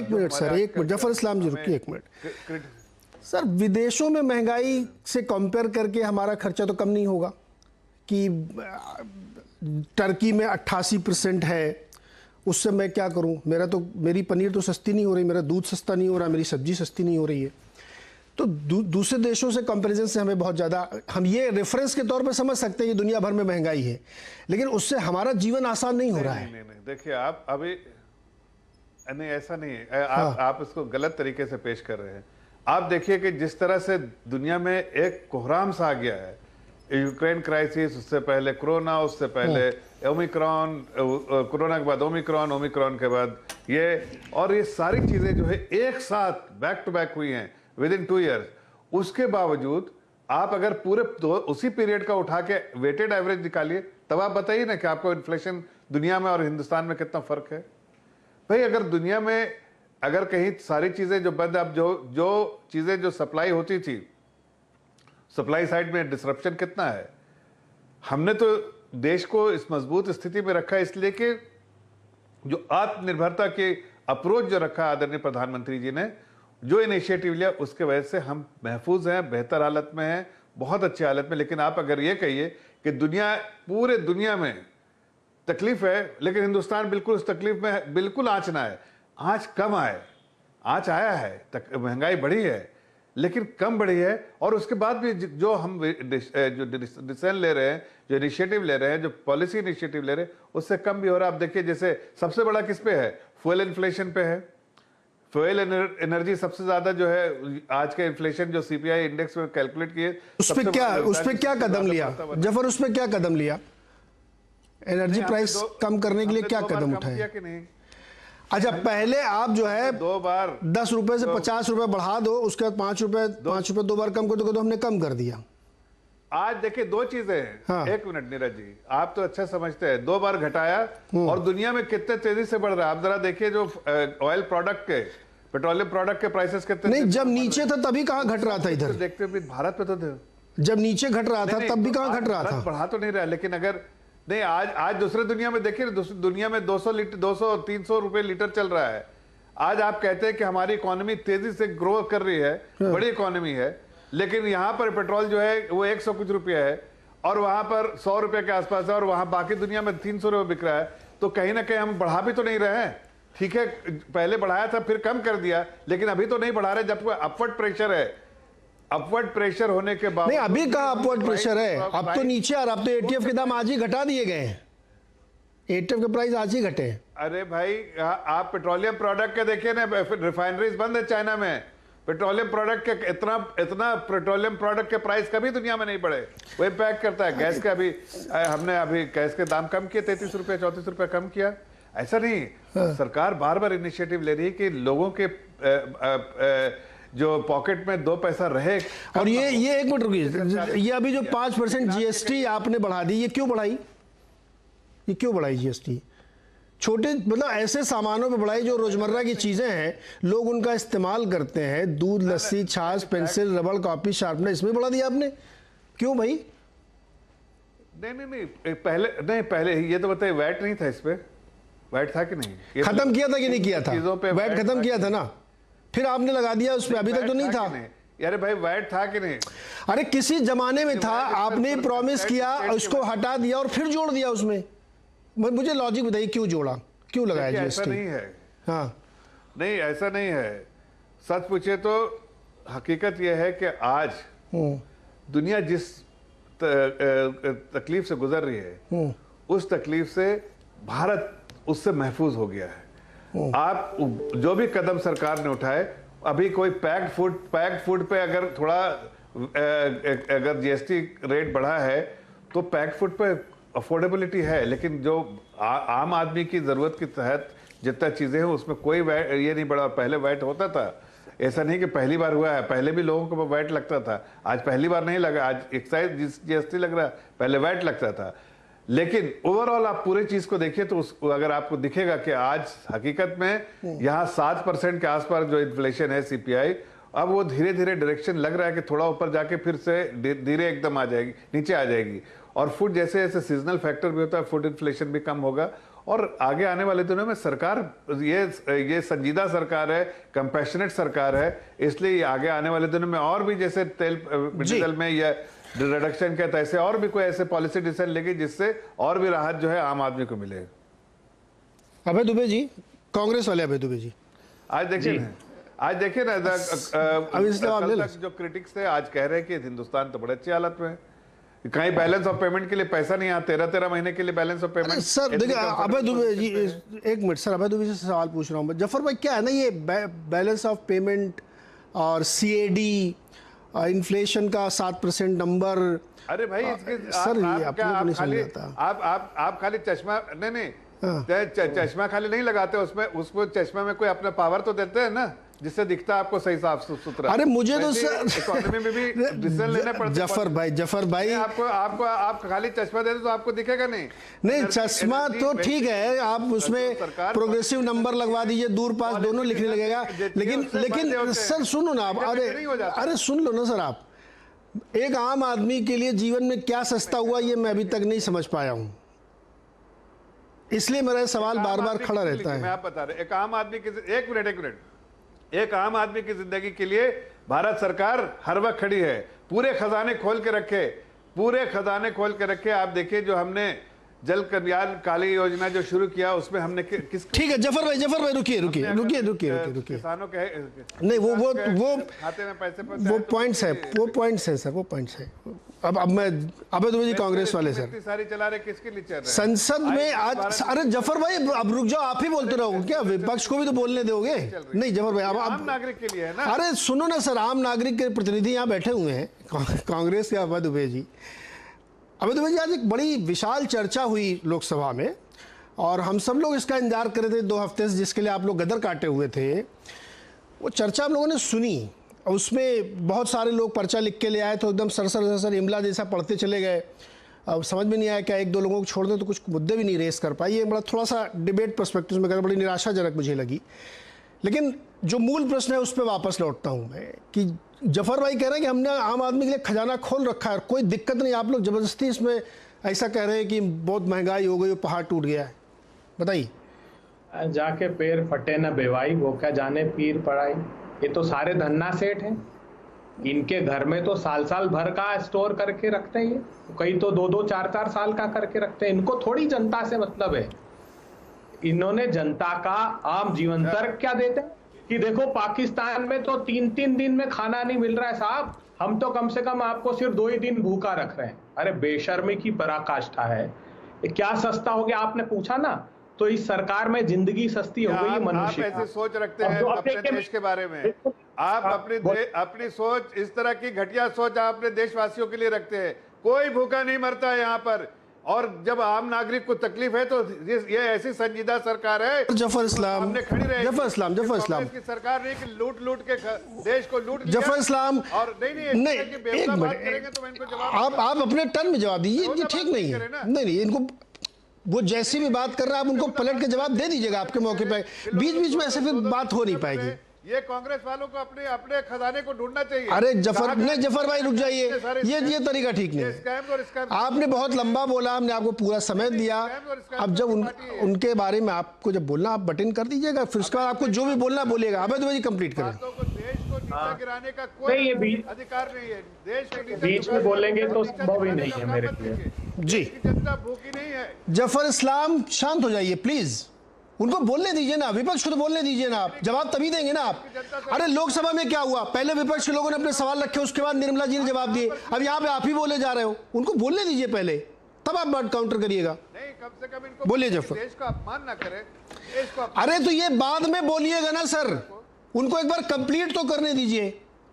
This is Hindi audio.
एक मिनट सर, एक मिनट, जफर इस्लाम जी रुकिए एक मिनट सर। विदेशों में महंगाई से कंपेयर करके हमारा खर्चा तो कम नहीं होगा कि टर्की में 88% है, उससे मैं क्या करूं? मेरी पनीर तो सस्ती नहीं हो रही, मेरा दूध सस्ता नहीं हो रहा, मेरी सब्जी सस्ती नहीं हो रही है। तो दूसरे देशों से कंपैरिजन से हमें बहुत ज़्यादा, हम ये रेफरेंस के तौर पे समझ सकते हैं कि दुनिया भर में महंगाई है, लेकिन उससे हमारा जीवन आसान नहीं हो रहा है। नहीं, देखिए आप अभी, नहीं ऐसा नहीं है, आप इसको गलत तरीके से पेश कर रहे हैं। आप देखिए कि जिस तरह से दुनिया में एक कोहराम सा आ गया है, यूक्रेन क्राइसिस, उससे पहले कोरोना, उससे पहले ओमिक्रॉन, कोरोना के बाद ओमिक्रॉन, ओमिक्रॉन के बाद ये, और ये सारी चीजें जो है एक साथ बैक टू बैक हुई हैं विद इन 2 ईयर्स। उसके बावजूद आप अगर पूरे उसी पीरियड का उठा के वेटेड एवरेज निकालिए, तब आप बताइए ना कि आपको इन्फ्लेशन दुनिया में और हिंदुस्तान में कितना फर्क है। भाई अगर दुनिया में अगर कहीं सारी चीजें जो बंद, अब जो चीजें जो सप्लाई होती थी, सप्लाई साइड में डिसरप्शन कितना है। हमने तो देश को इस मजबूत स्थिति में रखा इसलिए कि जो आत्मनिर्भरता के अप्रोच जो रखा आदरणीय प्रधानमंत्री जी ने, जो इनिशिएटिव लिया, उसके वजह से हम महफूज हैं, बेहतर हालत में हैं, बहुत अच्छी हालत में। लेकिन आप अगर ये कहिए कि पूरे दुनिया में तकलीफ है, लेकिन हिंदुस्तान बिल्कुल उस तकलीफ में बिल्कुल आंच ना है, आंच कम आए, आंच आया है, महंगाई बढ़ी है लेकिन कम बढ़ी है। और उसके बाद भी जो हम जो डिसीजन ले रहे हैं, जो इनिशिएटिव ले रहे हैं, जो पॉलिसी इनिशिएटिव ले रहे हैं, उससे कम भी हो रहा है। आप देखिए जैसे सबसे बड़ा किस पे है, फ्यूल इन्फ्लेशन पे है। फ्यूल एनर्जी सबसे ज्यादा जो है आज के इन्फ्लेशन जो सीपीआई इंडेक्स में कैलकुलेट किए, उस पे क्या कदम लिया जफर? उस पे क्या कदम लिया? एनर्जी प्राइस कम करने के लिए क्या कदम उठाए? कि नहीं? अच्छा, पहले आप जो है 2 बार 10 रुपए से 50 रुपए बढ़ा दो, उसके बाद 5 रुपए 2 बार कम कर दो, तो हमने कम कर दिया। आज देखिए 2 चीजें हैं। हाँ। एक मिनट नीरज जी, आप तो अच्छा समझते हैं, 2 बार घटाया और दुनिया में कितने तेजी से बढ़ रहा है। आप जरा देखिए जो ऑयल प्रोडक्ट के, पेट्रोलियम प्रोडक्ट के प्राइसेस कितने, नहीं जब नीचे था तभी कहां घट रहा था? इधर देखते हुए भारत में तो जब नीचे घट रहा था तब भी कहां घट रहा था? बढ़ा तो नहीं रहा, लेकिन अगर नहीं, आज दूसरे दुनिया में देखिए, दुनिया में 200-300 रुपए लीटर चल रहा है। आज आप कहते हैं कि हमारी इकोनॉमी तेजी से ग्रो कर रही है, बड़ी इकोनॉमी है, लेकिन यहाँ पर पेट्रोल जो है वो 100 कुछ रुपया है और वहां पर 100 रुपए के आसपास है, और वहां बाकी दुनिया में 300 रुपए बिक रहा है। तो कहीं ना कहीं हम बढ़ा भी तो नहीं रहे हैं। ठीक है, पहले बढ़ाया था फिर कम कर दिया, लेकिन अभी तो नहीं बढ़ा रहे जब कोई अपवर्ड प्रेशर है। अपवर्ड प्रेशर होने के बाद नहीं, अभी कहां अपवर्ड प्रेशर है? अब तो नीचे आ रहा, अब तो एटीएफ के दाम आज ही घटा दिए गए हैं, एटीएफ के प्राइस आज ही घटे। अरे भाई आप पेट्रोलियम प्रोडक्ट के देखिए ना, रिफाइनरीज बंद है चाइना में, पेट्रोलियम प्रोडक्ट के इतना पेट्रोलियम प्रोडक्ट के प्राइस कभी दुनिया में नहीं बढ़े। वो इम्पैक्ट करता है। गैस का भी हमने अभी गैस के दाम कम किए, 33 रुपए 34 रुपए कम किया। ऐसा नहीं, सरकार बार बार इनिशिएटिव ले रही है कि लोगों के जो पॉकेट में 2 पैसा रहे। और ये एक मिनट रुकिए, ये अभी जो 5% जीएसटी आपने बढ़ा दी, ये क्यों बढ़ाई? ये क्यों बढ़ाई जीएसटी? छोटे मतलब ऐसे सामानों पे बढ़ाई जो रोजमर्रा की चीजें हैं, लोग उनका इस्तेमाल करते हैं, दूध, लस्सी, छाछ, पेंसिल, रबड़, कॉपी, शार्पनर, इसमें बढ़ा दिया आपने, क्यों भाई? नहीं, पहले ये तो बताइए, वैट नहीं था इस पे? वैट था कि नहीं? खत्म किया था कि नहीं किया था? वैट खत्म किया था ना, फिर आपने लगा दिया उस पर, अभी तक तो नहीं था। यार भाई वैट था कि नहीं? अरे किसी जमाने में था, आपने प्रॉमिस किया, उसको हटा दिया और फिर जोड़ दिया उसमें। मुझे लॉजिक बताइए, क्यों जोड़ा, क्यों लगाया जीएसटी? ऐसा नहीं है। हाँ, नहीं ऐसा नहीं है। सच पूछे तो हकीकत यह है कि आज दुनिया जिस तकलीफ से गुजर रही है, उस तकलीफ से भारत उससे महफूज हो गया है। आप जो भी कदम सरकार ने उठाए, अभी कोई पैक्ड फूड पे अगर थोड़ा अगर जीएसटी रेट बढ़ा है तो पैक्ड फूड पे अफोर्डेबिलिटी है, लेकिन जो आम आदमी की जरूरत के तहत जितना चीजें हैं उसमें कोई ये नहीं बढ़ा। पहले वैट होता था, ऐसा नहीं कि पहली बार हुआ है, पहले भी लोगों को वैट लगता था। आज पहली बार नहीं लगा, आज एक्साइज जीएसटी लग रहा है, पहले वैट लगता था। लेकिन ओवरऑल आप पूरी चीज को देखिए तो अगर आपको दिखेगा कि आज हकीकत में यहाँ 7% के आसपास जो इन्फ्लेशन है सीपीआई, अब वो धीरे धीरे डायरेक्शन लग रहा है कि थोड़ा ऊपर जाके फिर से धीरे एकदम आ जाएगी, नीचे आ जाएगी। और फूड जैसे जैसे सीजनल फैक्टर भी होता है, फूड इन्फ्लेशन भी कम होगा और आगे आने वाले दिनों में सरकार ये संजीदा सरकार है, कंपैशनेट सरकार है, इसलिए ये आगे आने वाले दिनों में और भी जैसे तेल डीजल में या रिडक्शन के तैसे और भी कोई ऐसे पॉलिसी डिसीजन लेगी जिससे और भी राहत जो है आम आदमी को मिले। अभय दुबे जी, कांग्रेस वाले अभय दुबे जी, आज देखिए ना अब इस जवाब ले कल लो। तक जो क्रिटिक्स थे आज कह रहे हैं कि हिंदुस्तान तो बड़े अच्छी हालत में है, कहीं बैलेंस ऑफ पेमेंट के लिए पैसा नहीं आता, 13 महीने के लिए बैलेंस ऑफ पेमेंट। सर देखिए अभय दुबे जी, एक मिनट सर, अभय दुबे जी से सवाल पूछ रहा हूँ मैं। जफर भाई, क्या है ना ये बैलेंस ऑफ पेमेंट और सीएडी, इन्फ्लेशन का 7% नंबर, अरे भाई इसके सर ये अपने को नहीं समझ आता। आप खाली चश्मा नहीं चश्मा खाली नहीं लगाते, उसमें चश्मा में कोई अपना पावर तो देते हैं ना, जिससे दिखता है आपको सही साफ सुथरा। अरे मुझे तो सर इकोनॉमी में भी डिसीजन लेना पड़ता है। जफर भाई आप खाली चश्मा दे दो तो आपको दिखेगा नहीं चश्मा तो ठीक है, आप उसमें प्रोग्रेसिव नंबर लगवा दीजिए, दूर पास दोनों लिखने लगेगा, लेकिन सर सुनो ना आप, अरे सुन लो ना सर, आप एक आम आदमी के लिए जीवन में क्या सस्ता हुआ ये मैं अभी तक नहीं समझ पाया हूं, इसलिए मेरा सवाल बार बार खड़ा रहता है। मैं आप बता रहे, एक आम आदमी की एक आम आदमी की जिंदगी के लिए भारत सरकार हर वक्त खड़ी है, पूरे खजाने खोल के रखे। आप देखिए जो हमने जल कल्याण काली योजना जो शुरू किया उसमें हमने किस ठीक है जफर भाई रुकिए किसानों के नहीं वो खाते में पैसे वो पॉइंट्स है सर, वो पॉइंट्स है। अब मैं अभय दुबे जी कांग्रेस वाले सर सारी चला रहे, किसके लिए चल रहे संसद में आज, अरे जफर भाई अब रुक जाओ, आप ही बोलते रहोगे क्या, विपक्ष को भी तो बोलने दोगे? नहीं जफर भाई, आम नागरिक के लिए है ना। अरे सुनो ना सर, आम नागरिक के प्रतिनिधि यहाँ बैठे हुए हैं कांग्रेस के अभय दुबे जी। अभय दुबे जी, आज एक बड़ी विशाल चर्चा हुई लोकसभा में और हम सब लोग इसका इंतजार कर रहे थे 2 हफ्ते से, जिसके लिए आप लोग गदर काटे हुए थे। वो चर्चा हम लोगों ने सुनी और उसमें बहुत सारे लोग पर्चा लिख के ले आए, तो एकदम सरसर इमला जैसा पढ़ते चले गए। अब समझ में नहीं आया क्या 1-2 लोगों को छोड़ दें तो कुछ मुद्दे भी नहीं रेस कर पाए। ये बड़ा थोड़ा सा डिबेट पर्सपेक्टिव में बड़ी निराशाजनक मुझे लगी। लेकिन जो मूल प्रश्न है उस पर वापस लौटता हूँ मैं कि जफर भाई कह रहे हैं कि हमने आम आदमी के लिए खजाना खोल रखा है और कोई दिक्कत नहीं, आप लोग ज़बरदस्ती इसमें ऐसा कह रहे हैं कि बहुत महंगाई हो गई, पहाड़ टूट गया है। बताइए। जाके पैर फटे न बेवाई, वो क्या जाने पीर पड़ाई। ये तो सारे धन्ना सेठ हैं, इनके घर में तो साल भर का स्टोर करके रखते हैं, कई तो 2-2, 4-4 साल का करके रखते हैं। इनको थोड़ी जनता से मतलब है। इन्होंने जनता का आम जीवन तर्क क्या देते हैं कि देखो पाकिस्तान में तो 3-3 दिन में खाना नहीं मिल रहा है साहब, हम तो कम से कम आपको सिर्फ 2 ही दिन भूखा रख रहे हैं। अरे बेशर्मी की पराकाष्ठा है। क्या सस्ता हो गया आपने पूछा ना, तो इस सरकार में जिंदगी सस्ती हो गई है मनुष्य। आप ऐसी सोच रखते हैं अपने देश के बारे में, आप अपनी सोच, इस तरह की घटिया सोच आप अपने देशवासियों के लिए रखते हैं। कोई भूखा नहीं मरता है यहाँ पर, और जब आम नागरिक को तकलीफ है तो ये ऐसी संजीदा सरकार है। जफर इस्लाम हमने खड़ी रही। जफर इस्लाम की सरकार नहीं कि लूट के देश को लूट लिया। जफर इस्लाम और नहीं एक मिनट, तो आप अपने टर्न में जवाब दीजिए, ये ठीक नहीं है। नहीं इनको वो जैसी भी बात कर रहा है आप उनको पलट के जवाब दे दीजिएगा आपके मौके पे, बीच में ऐसे फिर बात हो नहीं पाएगी। ये कांग्रेस वालों को अपने खजाने को ढूंढना चाहिए। अरे जफर भाई रुक जाइए, ये तरीका ठीक नहीं है। आपने बहुत लंबा बोला, हमने आपको पूरा समय दिया। अब जब उनके बारे में आपको जब बोलना आप बटन कर दीजिएगा, फिर उसके बाद आपको जो भी बोलना बोलिएगा। अभय दुबे जी कंप्लीट करें। देश को नीचा गिराने का कोई अधिकार नहीं है। देश को बीच में बोलेंगे तो संभव ही नहीं है मेरे लिए। जी जनता भूखी नहीं है। जफर इस्लाम शांत हो जाइए प्लीज, उनको बोलने दीजिए ना, विपक्ष को तो बोलने दीजिए ना, आप जवाब तभी देंगे ना आप। अरे लोकसभा में क्या हुआ, पहले विपक्ष के लोगों ने अपने सवाल रखे, उसके बाद निर्मला जी ने जवाब दिए, अब यहाँ पे आप ही बोले जा रहे हो। उनको बोलने दीजिए पहले, तब आप बात काउंटर करिएगा। नहीं, कम से कम इनको बोलिए जफर। देश का अपमान ना करें, देश को अरे तो ये बाद में बोलिएगा ना सर, उनको एक बार कंप्लीट तो करने दीजिए।